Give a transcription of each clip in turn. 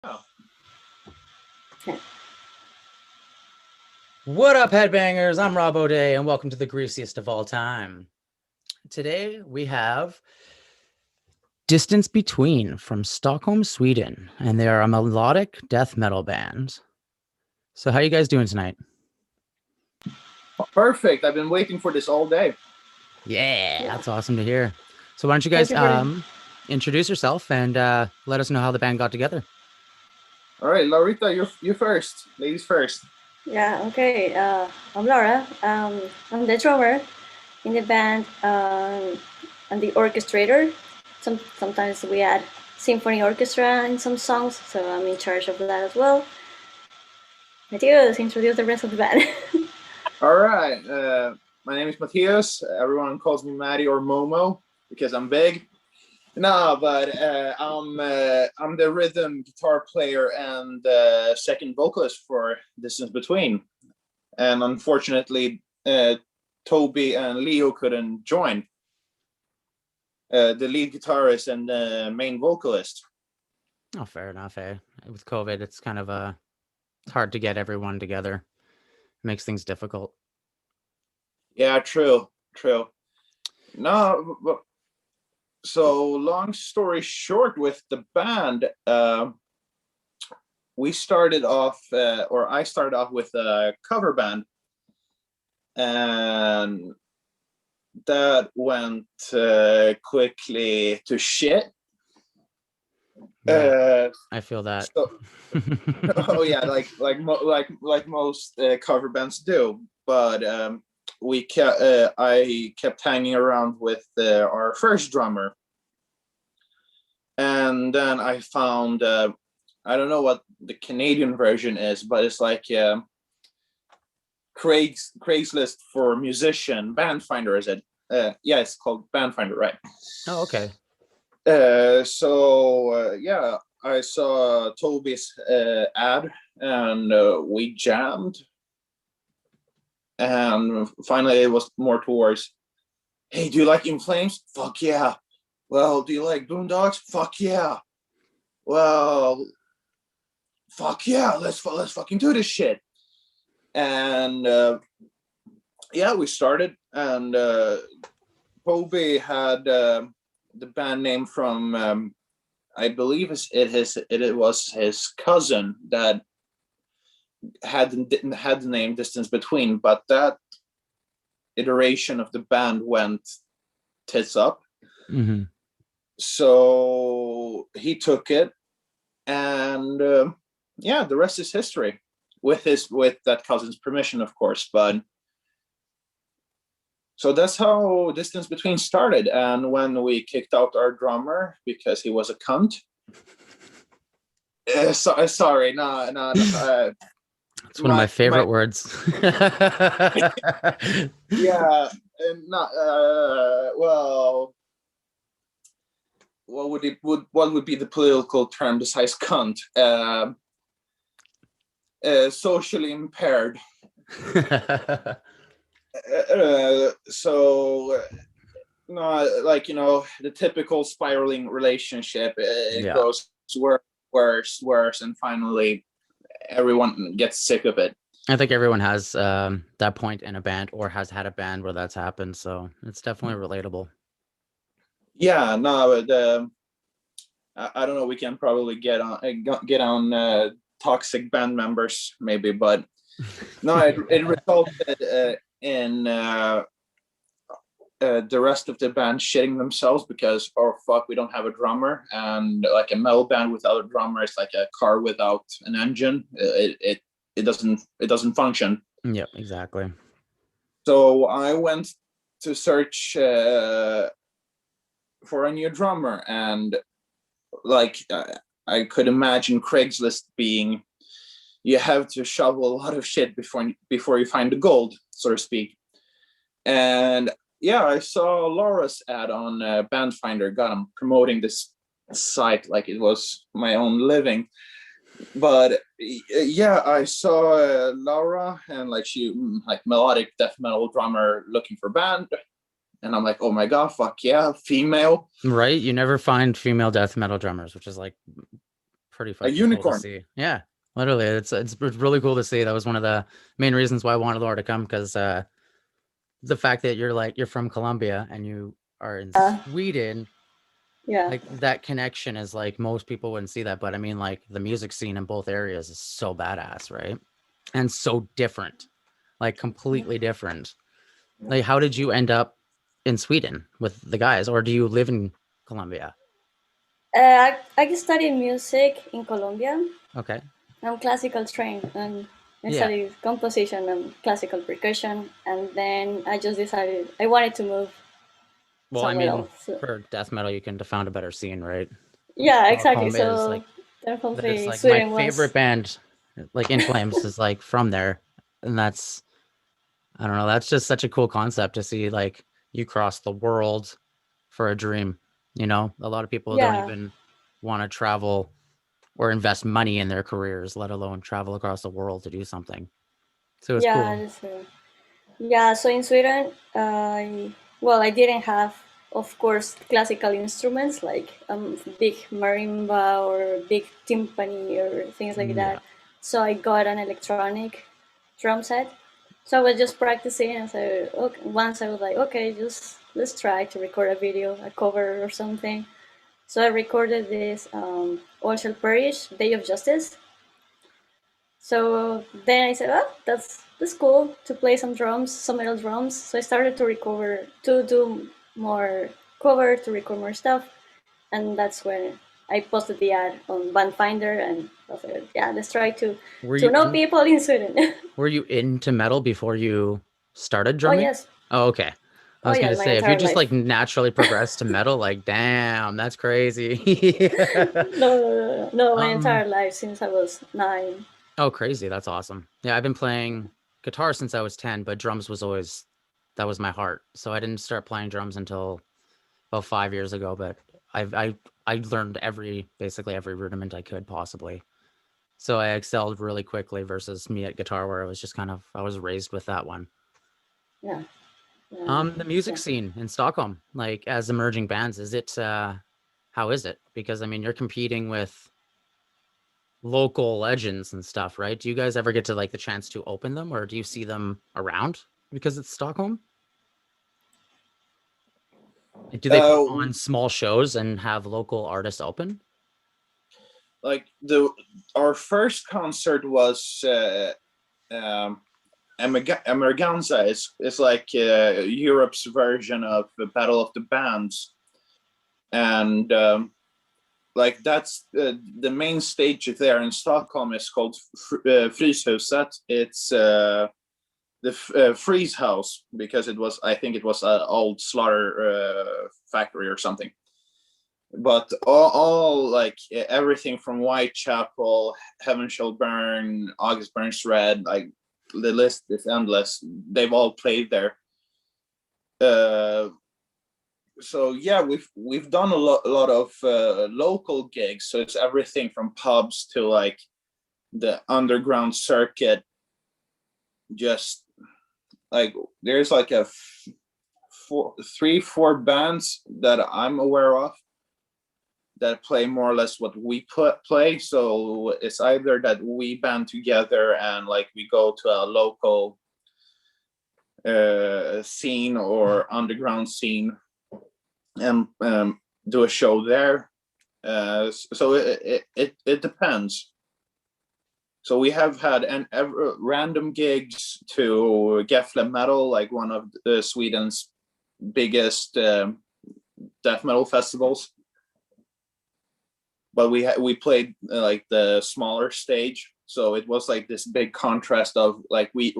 Oh, What up, headbangers? I'm Rob O'Day, and welcome to the Greasiest of all time. Today we have Distance Between from Stockholm, Sweden, and they are a melodic death metal band. So, how you guys doing tonight? perfect. I've been waiting for this all day. Yeah, that's awesome to hear. So, why don't you guys introduce yourself and let us know how the band got together? All right, Laurita, you first. Ladies first. Yeah, okay. I'm Laura. I'm the drummer in the band and the orchestrator. Sometimes we add symphony orchestra in some songs, so I'm in charge of that as well. Matthias, introduce the rest of the band. All right. My name is Matthias. Everyone calls me Matty or Momo because I'm big. No, but I'm the rhythm guitar player and second vocalist for Distance Between. And unfortunately, Toby and Leo couldn't join. The lead guitarist and the main vocalist. Oh, fair enough. With COVID, it's kind of it's hard to get everyone together. It makes things difficult. Yeah, true. No, but, so long story short, with the band, we started off, or I started off with a cover band, and that went quickly to shit. Yeah, I feel that. Oh yeah, like most cover bands do. But I kept hanging around with our first drummer, and then I found I don't know what the Canadian version is, but it's like Craigslist for musician, band finder, is it? Yeah, it's called band finder, right? Oh, okay. Yeah, I saw Toby's ad, and we jammed, and finally it was more towards, hey, do you like In Flames? Fuck yeah. Well, do you like Boondocks? Fuck yeah. Well, fuck yeah, let's fucking do this shit. And yeah, we started, and Toby had the band name from I believe it was his cousin that had the name Distance Between, but that iteration of the band went tits up. Mm-hmm. So he took it, and yeah, the rest is history, with that cousin's permission, of course. But so that's how Distance Between started. And when we kicked out our drummer because he was a cunt. Sorry, no. It's one of my favorite words. Yeah, and not well. What would be the political term besides cunt? Socially impaired. So no, like, the typical spiraling relationship. It goes worse, and finally everyone gets sick of it. I think everyone has that point in a band, or has had a band where that's happened, so it's definitely relatable. Yeah, no, but I don't know. We can probably get on toxic band members maybe, but no, it resulted in the rest of the band shitting themselves because, oh fuck, we don't have a drummer. And like a metal band without a drummer is like a car without an engine. It doesn't function. Yep, exactly. So I went to search for a new drummer, and like I could imagine Craigslist being, you have to shovel a lot of shit before you find the gold, so to speak. And yeah, I saw Laura's ad on Bandfinder. God, I'm promoting this site like it was my own living. But yeah, I saw Laura, and like she, like melodic death metal drummer looking for band. And I'm like, oh my God, fuck yeah, female. Right? You never find female death metal drummers, which is like pretty A fucking cool to unicorn. see. Yeah, literally, it's really cool to see. That was one of the main reasons why I wanted Laura to come, because the fact that you're from Colombia and you are in Sweden, Yeah. like that connection is like most people wouldn't see that. But I mean, like the music scene in both areas is so badass, right? And so different, like completely different. Like, how did you end up in Sweden with the guys, or do you live in Colombia? I studied music in Colombia. Okay. I'm classical trained, and I Yeah. studied composition and classical percussion. And then I just decided I wanted to move Well, I somewhere mean, else. So, for death metal, you can found a better scene, right? yeah, exactly. Stockholm is So like that is definitely like my Sweden favorite was. band, like In Flames is like from there, and that's I don't know, that's just such a cool concept to see like you cross the world for a dream. You know, a lot of people don't Yeah, even want to travel or invest money in their careers, let alone travel across the world to do something. So it's yeah, cool. that's true. Yeah, so in Sweden, well, I didn't have, of course, classical instruments like big marimba or big timpani or things like Yeah. that. So I got an electronic drum set. So I was just practicing, and so okay, once I was like, okay, just let's try to record a video, a cover or something. So I recorded this All Shall Perish, Day of Justice. So then I said, oh, that's cool to play some drums, some metal drums. So I started to recover, to do more cover, to record more stuff, and that's when I posted the ad on Bandfinder, and I said, yeah, let's try Were to you know in people in Sweden. were you into metal before you started Oh drumming? yes, Oh, okay. I oh was gonna yes, my say if you entire just like life. naturally progressed to metal, like damn, that's crazy. No, my um, entire life since I was 9. oh crazy, that's awesome. Yeah, I've been playing guitar since I was 10, but drums was always that was my heart. So I didn't start playing drums until about 5 years ago, but I learned basically every rudiment I could possibly. So I excelled really quickly versus me at guitar where it was just kind of I was raised with that one. Yeah, The music yeah. scene in Stockholm, like as emerging bands, is it how is it? Because I mean you're competing with local legends and stuff, right? Do you guys ever get to like the chance to open them or do you see them around because it's Stockholm? Like, do they put Uh, on small shows and have local artists open? like our first concert was Emerganza. It's like Europe's version of the Battle of the Bands, and like that's the main stage there in Stockholm is called Fryshuset. It's the freeze house because it was I think it was an old slaughter factory or something. But all like everything from Whitechapel, Heaven Shall Burn, August Burns Red, like the list is endless. They've all played there. Uh, so yeah, we've done a lot of local gigs. So it's everything from pubs to like the underground circuit. Just like there's like three, four bands that I'm aware of that play more or less what we play. So it's either that we band together and like we go to a local scene or underground scene and do a show there. So it depends. So we have had random gigs to Gefle Metal, like one of Sweden's biggest death metal festivals. But we played like the smaller stage, so it was like this big contrast of like we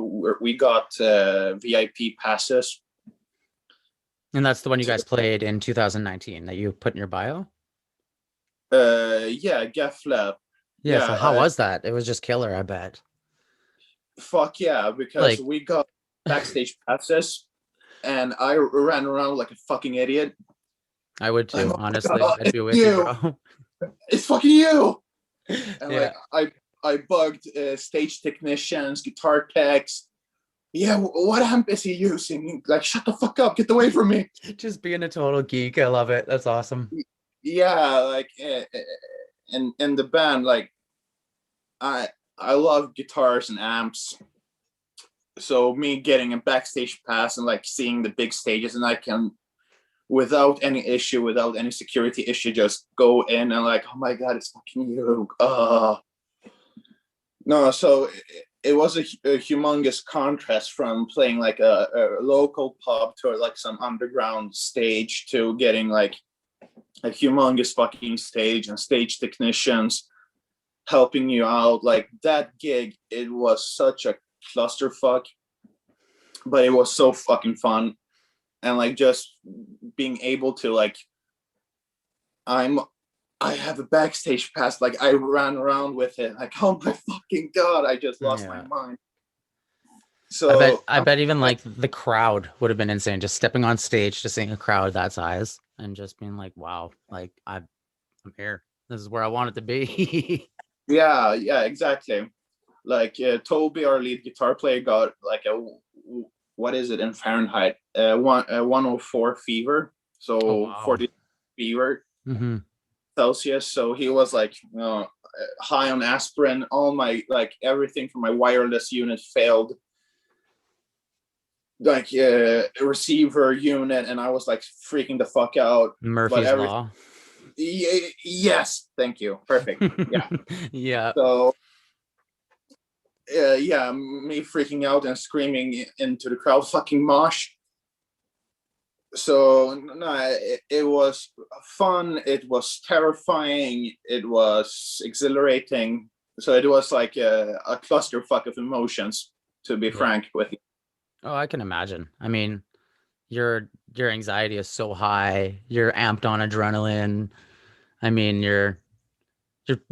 got VIP passes. And that's the one you guys played in 2019 that you put in your bio? Yeah, Gefle. Yeah, Yeah, so how was that? It was just killer, I bet. fuck yeah, because Like we got backstage passes, and I ran around like a fucking idiot. I would Like, too, oh my honestly. God, I'd it's be with you, you, bro. it's fucking you. And Yeah. like I bugged stage technicians, guitar techs. Yeah, what amp is he using? Like, shut the fuck up, get away from me. Just being a total geek. I love it. That's awesome. Yeah, like in the band, like I love guitars and amps. So me getting a backstage pass and like seeing the big stages, and I can, without any issue, without any security issue, just go in and like, oh my god, it's fucking you. No, so it was a humongous contrast from playing like a local pub to like some underground stage to getting like a humongous fucking stage and stage technicians helping you out. Like that gig, it was such a clusterfuck, but it was so fucking fun. And like just being able to like, I have a backstage pass, like I ran around with it, like, oh my fucking god, I just lost my mind. So I bet even like the crowd would have been insane, just stepping on stage to seeing a crowd that size and just being like, wow, like I'm here, this is where I want it to be. yeah, exactly. Like Toby, our lead guitar player, got like a, what is it in Fahrenheit, 104 fever, so 40 fever Celsius. So he was like high on aspirin. All my, like everything from my wireless unit failed, like receiver unit, and I was like freaking the fuck out. Murphy's Law. Yes, thank you, perfect. Yeah. Yeah. So yeah, me freaking out and screaming into the crowd, fucking mosh. So no, it was fun, it was terrifying, it was exhilarating. So it was like a clusterfuck of emotions, to be frank with you. Oh, I can imagine. I mean, your anxiety is so high, you're amped on adrenaline. I mean, you're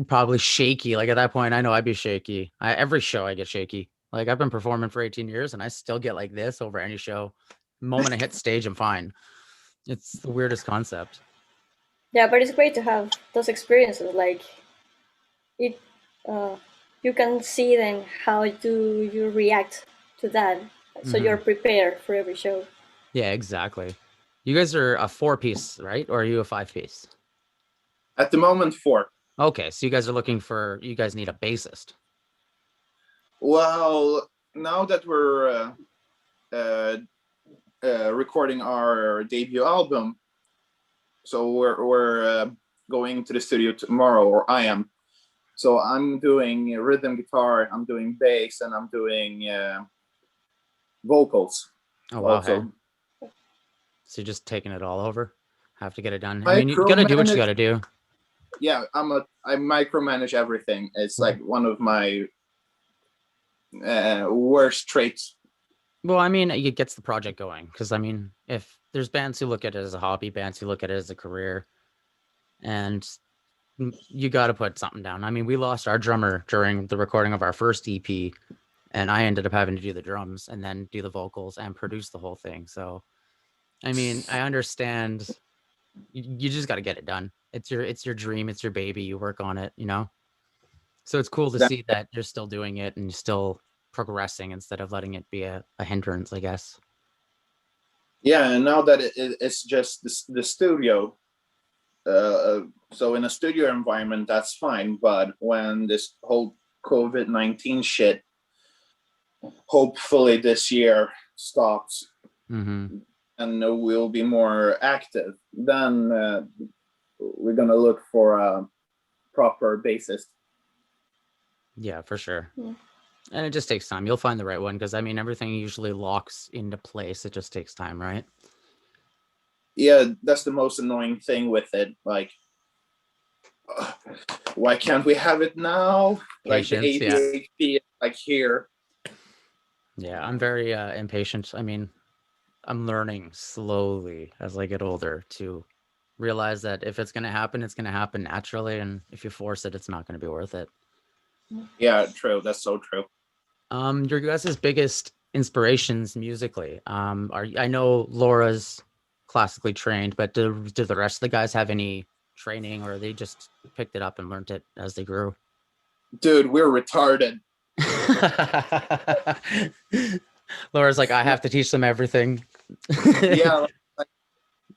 probably shaky. Like at that point, I know I'd be shaky. Every show I get shaky. Like I've been performing for 18 years and I still get like this over any show. The moment I hit stage, I'm fine. It's the weirdest concept. Yeah, but it's great to have those experiences. Like it, you can see then how do you react to that, so you're prepared for every show. Yeah, exactly. You guys are a 4-piece, right? Or are you a 5-piece? At the moment, 4. Okay, so you guys need a bassist. Well, now that we're recording our debut album, so we're going to the studio tomorrow, or I am. So I'm doing rhythm guitar, I'm doing bass, and I'm doing vocals. Oh wow! Also. So you're just taking it all over. Have to get it done. I mean, you gotta do what you gotta do. Yeah, I micromanage everything. It's like one of my worst traits. Well, I mean, it gets the project going, because I mean, if there's bands who look at it as a hobby, bands who look at it as a career, and you got to put something down. I mean, we lost our drummer during the recording of our first EP, and I ended up having to do the drums and then do the vocals and produce the whole thing. So, I mean, I understand. You just got to get it done. It's your dream. It's your baby. You work on it, you know? So it's cool to see that you're still doing it and still progressing instead of letting it be a hindrance, I guess. Yeah, and now that it's just the studio, so in a studio environment, that's fine. But when this whole COVID-19 shit, hopefully this year stops, and we'll be more active, then we're gonna look for a proper bassist. Yeah, for sure. Yeah. And it just takes time. You'll find the right one, because I mean, everything usually locks into place. It just takes time, right? Yeah, that's the most annoying thing with it. Like, why can't we have it now? Patience, like the ADHD, like here. Yeah, I'm very impatient. I mean, I'm learning slowly as I get older to realize that if it's going to happen, it's going to happen naturally. And if you force it, it's not going to be worth it. Yeah, true. That's so true. Your guys' biggest inspirations musically. I know Laura's classically trained, but do the rest of the guys have any training, or they just picked it up and learned it as they grew? Dude, we're retarded. Laura's like, I have to teach them everything. Yeah.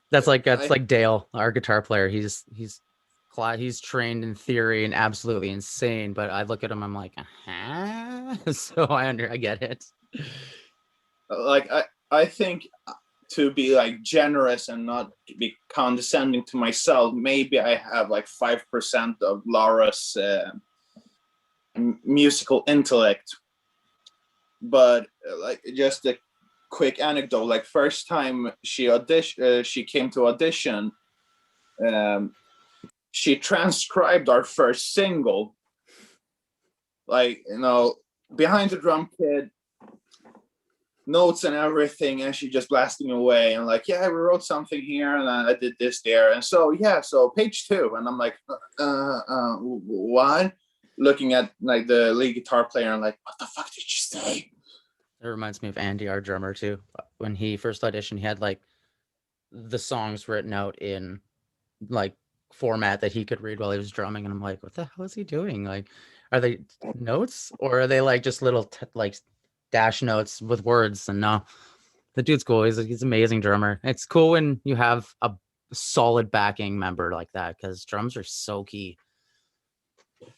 That's like Dale, our guitar player. He's he's trained in theory and absolutely insane, but I look at him, I'm like, so I get it. Like I think to be like generous and not be condescending to myself, maybe I have like 5% of Laura's musical intellect. But like just a quick anecdote, like first time she came to audition, she transcribed our first single, like, you know, behind the drum kit, notes and everything, and she just blasting away and like, yeah, we wrote something here and I did this there, and so yeah, so page 2, and I'm like, what? Looking at like the lead guitar player and like, what the fuck did you say? It reminds me of Andy, our drummer, too. When he first auditioned, he had like the songs written out in like format that he could read while he was drumming, and I'm like, what the hell is he doing? Like, are they notes or are they like just little like dash notes with words? And no, the dude's cool. He's an amazing drummer. It's cool when you have a solid backing member like that, because drums are so key.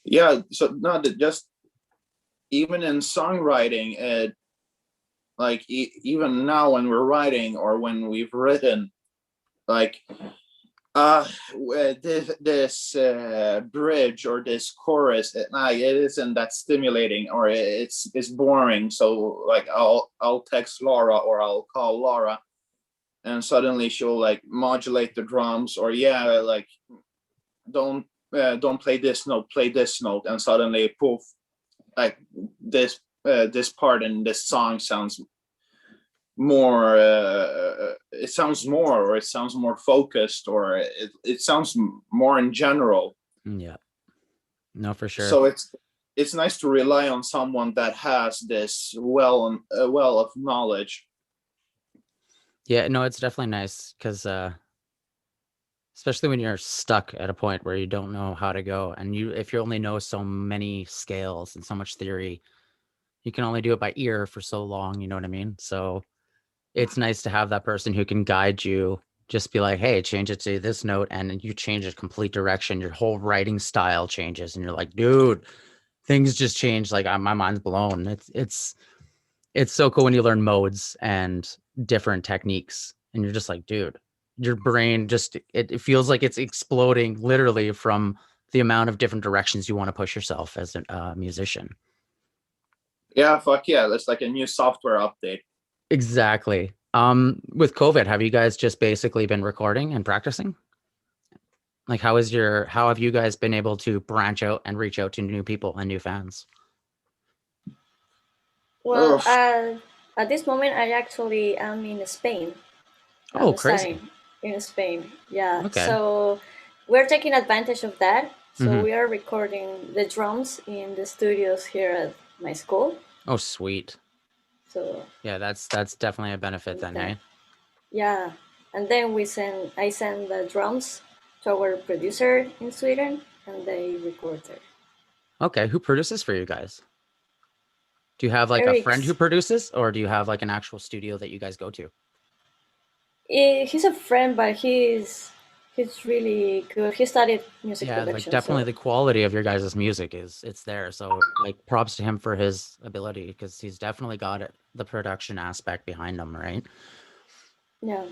Yeah, so not just even in songwriting, like even now when we're writing or when we've written, like this bridge or this chorus, it isn't that stimulating, or it's boring. So like I'll text Laura or I'll call Laura, and suddenly she'll like modulate the drums, or yeah, like don't play this note, play this note, and suddenly poof, like this part in this song sounds more it sounds more focused, or it sounds more in general. Yeah, no, for sure. So it's nice to rely on someone that has this well of knowledge. Yeah, no, it's definitely nice, because especially when you're stuck at a point where you don't know how to go, and if you only know so many scales and so much theory, you can only do it by ear for so long, you know what I mean? So it's nice to have that person who can guide you, just be like, hey, change it to this note, and you change a complete direction. Your whole writing style changes, and you're like, dude, things just changed. Like, my mind's blown. It's so cool when you learn modes and different techniques, and you're just like, dude, your brain just it feels like it's exploding literally from the amount of different directions you want to push yourself as a musician. Yeah, fuck yeah, that's like a new software update. Exactly. With COVID, have you guys just basically been recording and practicing? Like, how have you guys been able to branch out and reach out to new people and new fans? Well, at this moment, I actually am in Spain. Oh, I'm crazy. studying in Spain. Yeah. Okay. So we're taking advantage of that. So Mhm. we are recording the drums in the studios here at my school. Oh, sweet. So Yeah, that's definitely a benefit then, that, hey? yeah. And then I send the drums to our producer in Sweden, and they record there. Okay, who produces for you guys? Do you have like a friend who Eric's, produces, or do you have like an actual studio that you guys go to? he's a friend, but he's really good. He studied music Yeah, like production, definitely so the quality of your guys' music it's there. So like props to him for his ability, because he's definitely got it, the production aspect behind him, right? yeah.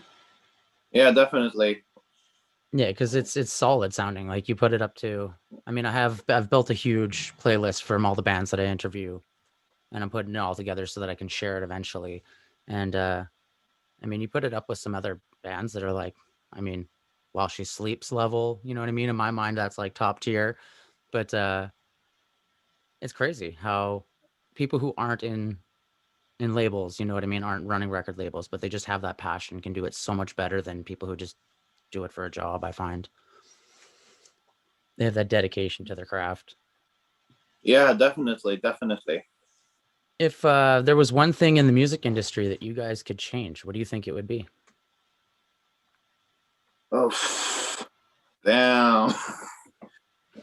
Yeah, definitely. Yeah, because it's solid sounding. Like, you put it up to, I mean, I've built a huge playlist from all the bands that I interview, and I'm putting it all together so that I can share it eventually. And I mean, you put it up with some other bands that are like, I mean, While She Sleeps level, you know what I mean? In my mind, that's like top tier. But it's crazy how people who aren't in labels, you know what I mean, aren't running record labels, but they just have that passion, can do it so much better than people who just do it for a job. I find they have that dedication to their craft. Yeah, definitely. If there was one thing in the music industry that you guys could change, what do you think it would be? Oh, damn.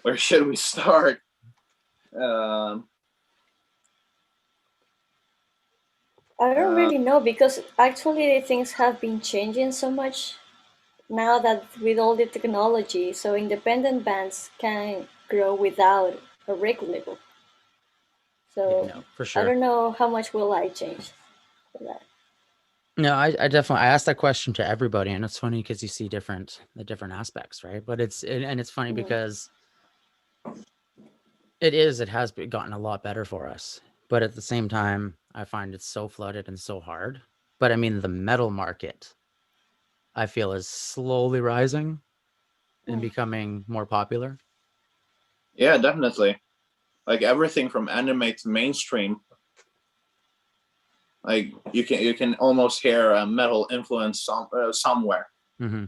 Where should we start? um I don't uh, really know because actually things have been changing so much now that with all the technology, so independent bands can grow without a record label. Yeah, So no, for I sure. don't know how much will I change for that. No, I definitely I asked that question to everybody, and it's funny because you see the different aspects, right? But and it's funny Mm. because it has gotten a lot better for us, but at the same time, I find it's so flooded and so hard. But I mean, the metal market, I feel, is slowly rising and Mm. becoming more popular. Yeah, definitely. Like everything from anime to mainstream. Like you can almost hear a metal influence somewhere. Mm-hmm.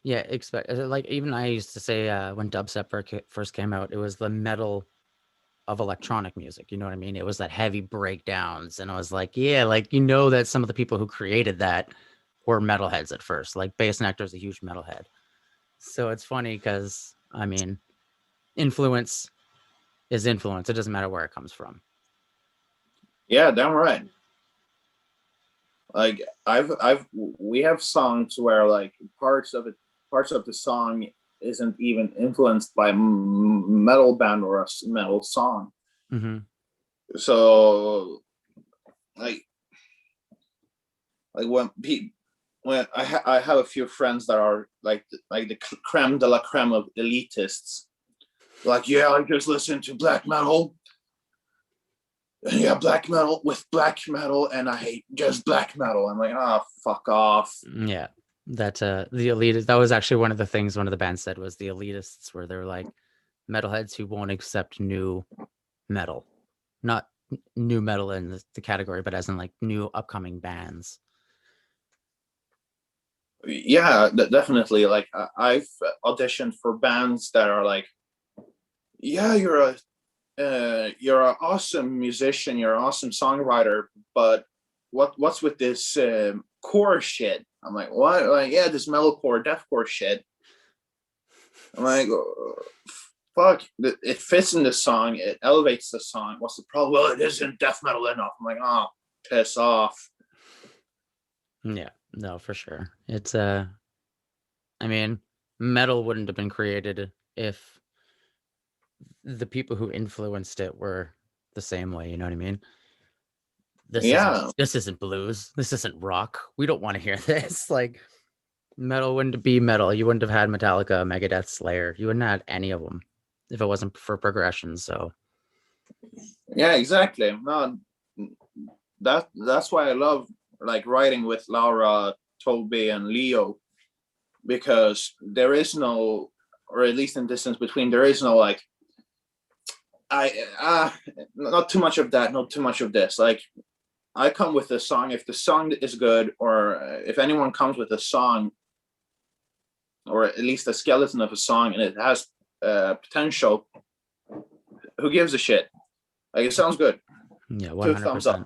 Yeah, expect like even I used to say when dubstep first came out, it was the metal of electronic music. You know what I mean? It was that heavy breakdowns, and I was like, yeah, like that some of the people who created that were metalheads at first. Like Bass Nectar's a huge metalhead, so it's funny because I mean, influence is influence. It doesn't matter where it comes from. Yeah, damn right. Like we have songs where like parts of the song isn't even influenced by metal band or a metal song. Mm-hmm. So like when I have a few friends that are like the creme de la creme of elitists. Like, yeah, I just listen to black metal. Yeah, black metal with black metal, and I hate just black metal. I'm like, oh, fuck off. Yeah, that the elitist. That was actually one of the things one of the bands said was the elitists, where they're like metalheads who won't accept new metal, not new metal in the category, but as in like new upcoming bands. Yeah, definitely. Like I've auditioned for bands that are like, yeah, you're an awesome musician, you're an awesome songwriter, but what's with this core shit? I'm like, what? Like, yeah, this metalcore, deathcore shit. I'm like, fuck, it fits in the song, it elevates the song. What's the problem? Well, it isn't death metal enough. I'm like, oh, piss off. Yeah, no, for sure. It's I mean, metal wouldn't have been created if the people who influenced it were the same way, you know what I mean? Yeah, This isn't blues. This isn't rock. We don't want to hear this. Like metal wouldn't be metal. You wouldn't have had Metallica, Megadeth, Slayer. You wouldn't have had any of them if it wasn't for progression. So yeah, exactly. No, that's why I love like writing with Laura, Toby, and Leo, because there is no, or at least in Distance Between, there is no like not too much of that, not too much of this. Like I come with a song. If the song is good, or if anyone comes with a song, or at least a skeleton of a song, and it has potential, who gives a shit? Like it sounds good. yeah, Two thumbs up. 100%.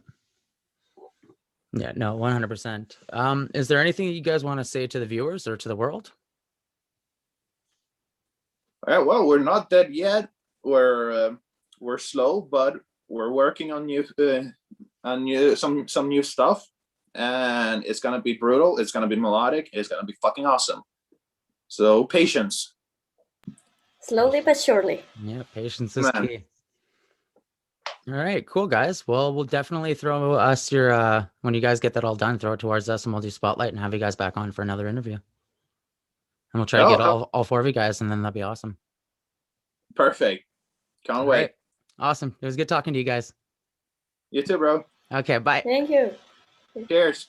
Yeah, no, 100%. Is there anything you guys want to say to the viewers or to the world? All right, well, we're not dead yet. We're slow, but we're working on some new stuff, and it's gonna be brutal. It's gonna be melodic. It's gonna be fucking awesome. So patience, Slowly but surely. Yeah, patience is man. key. All right, cool guys. Well, we'll definitely throw us your when you guys get that all done, throw it towards us and we'll do spotlight and have you guys back on for another interview. And we'll try to get Oh, all four of you guys and then that'll be awesome. perfect. Can't All wait. right. Awesome. It was good talking to you guys. You too, bro. Okay, bye. Thank you. Cheers.